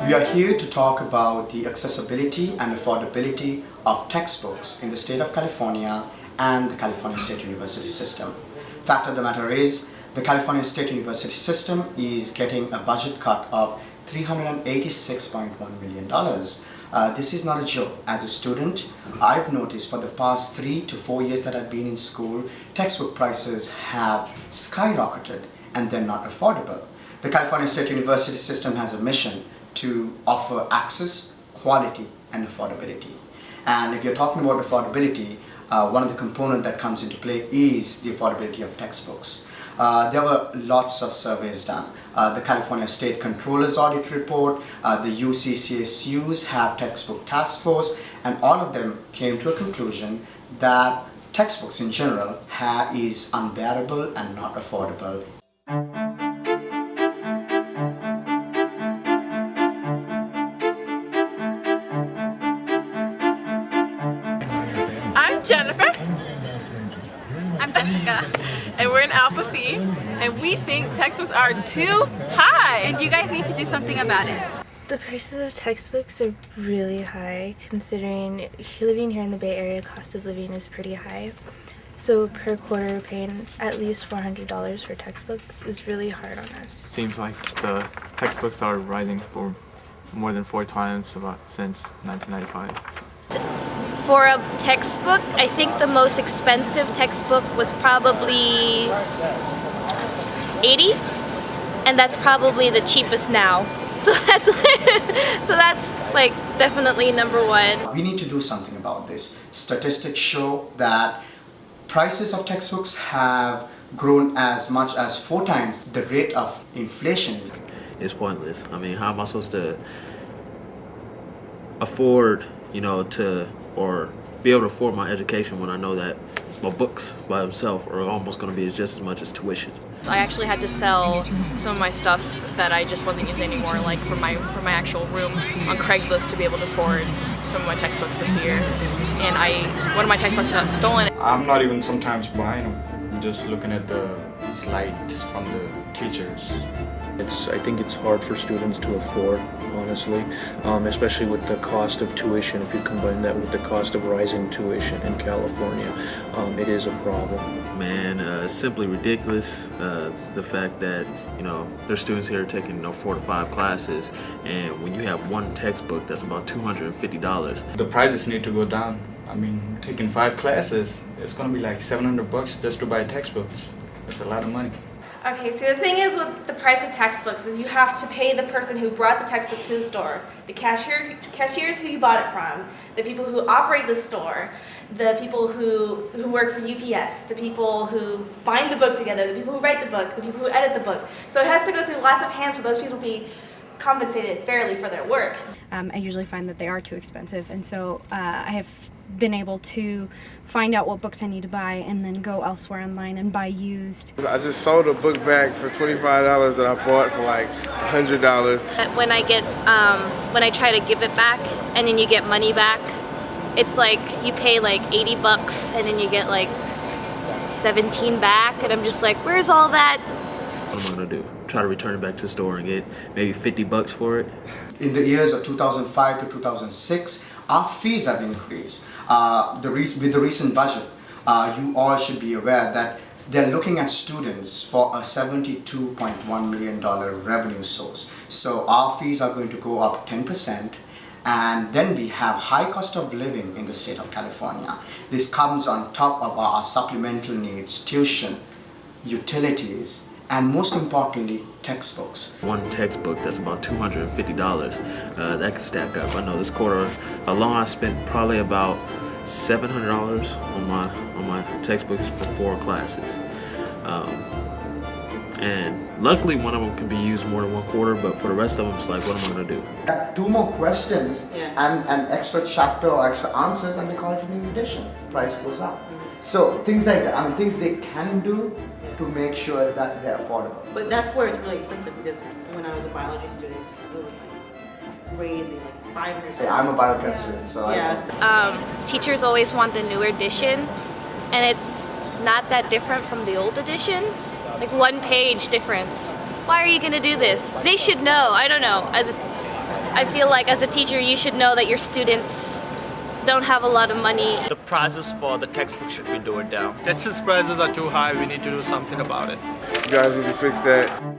We are here to talk about the accessibility and affordability of textbooks in the state of California and the California State University system. Fact of the matter is, the California State University system is getting a budget cut of $386.1 million. This is not a joke. As a student, I've noticed for the past 3 to 4 years that I've been in school, textbook prices have skyrocketed and they're not affordable. The California State University system has a mission to offer access, quality, and affordability. And if you're talking about affordability, one of the components that comes into play is the affordability of textbooks. There were lots of surveys done. The California State Controller's Audit Report, the UCCSU's have textbook task force, and all of them came to a conclusion that textbooks in general is unbearable and not affordable. I'm Jennifer. I'm Jessica. And we're in Alpha Phi, and we think textbooks are too high. And you guys need to do something about it. The prices of textbooks are really high, considering living here in the Bay Area, cost of living is pretty high. So per quarter, paying at least $400 for textbooks is really hard on us. Seems like the textbooks are rising for more than 4 times since 1995. For a textbook, I think the most expensive textbook was probably $80, and that's probably the cheapest now. So that's like definitely number one. We need to do something about this. Statistics show that prices of textbooks have grown as much as 4 times the rate of inflation. It's pointless. I mean, how am I supposed to afford, or be able to afford my education when I know that my books by themselves are almost going to be just as much as tuition? I actually had to sell some of my stuff that I just wasn't using anymore, like for my actual room, on Craigslist to be able to afford some of my textbooks this year. And one of my textbooks got stolen. I'm not even sometimes buying them. I'm just looking at the slides from the teachers. I think it's hard for students to afford, honestly, especially with the cost of tuition. If you combine that with the cost of rising tuition in California, it is a problem. Man, it's simply ridiculous. The fact that there's students here taking 4 to 5 classes, and when you have one textbook that's about $250. The prices need to go down. I mean, taking 5 classes, it's going to be like $700 just to buy textbooks. That's a lot of money. Okay, so the thing is with the price of textbooks is you have to pay the person who brought the textbook to the store, the cashiers who you bought it from, the people who operate the store, the people who work for UPS, the people who bind the book together, the people who write the book, the people who edit the book. So it has to go through lots of hands for those people to be compensated fairly for their work. I usually find that they are too expensive, and so I have been able to find out what books I need to buy and then go elsewhere online and buy used. I just sold a book back for $25 that I bought for like $100. When I try to give it back and then you get money back, it's like you pay like $80 and then you get like 17 back, and I'm just like, where's all that? What am I gonna do? Try to return it back to the store and get maybe $50 for it? In the years of 2005 to 2006, our fees have increased. With the recent budget, you all should be aware that they're looking at students for a $72.1 million revenue source. So our fees are going to go up 10%. And then we have high cost of living in the state of California. This comes on top of our supplemental needs, tuition, utilities, and most importantly, textbooks. One textbook that's about $250, that could stack up. I know this quarter alone I spent probably about $700 on my textbooks for 4 classes. And luckily one of them can be used more than 1 quarter, but for the rest of them, it's like, what am I gonna do? 2 more questions and an extra chapter or extra answers, and they call it a new edition. Price goes up. So things like that, things they can do to make sure that they're affordable. But that's where it's really expensive, because when I was a biology student, it was like crazy, like $500. Yeah, I'm a biochem student, so yes. Teachers always want the new edition, and it's not that different from the old edition. Like 1 page difference. Why are you gonna do this? They should know. I don't know. I feel like as a teacher you should know that your students don't have a lot of money. The prices for the textbook should be lowered down. Texas prices are too high. We need to do something about it. You guys need to fix that.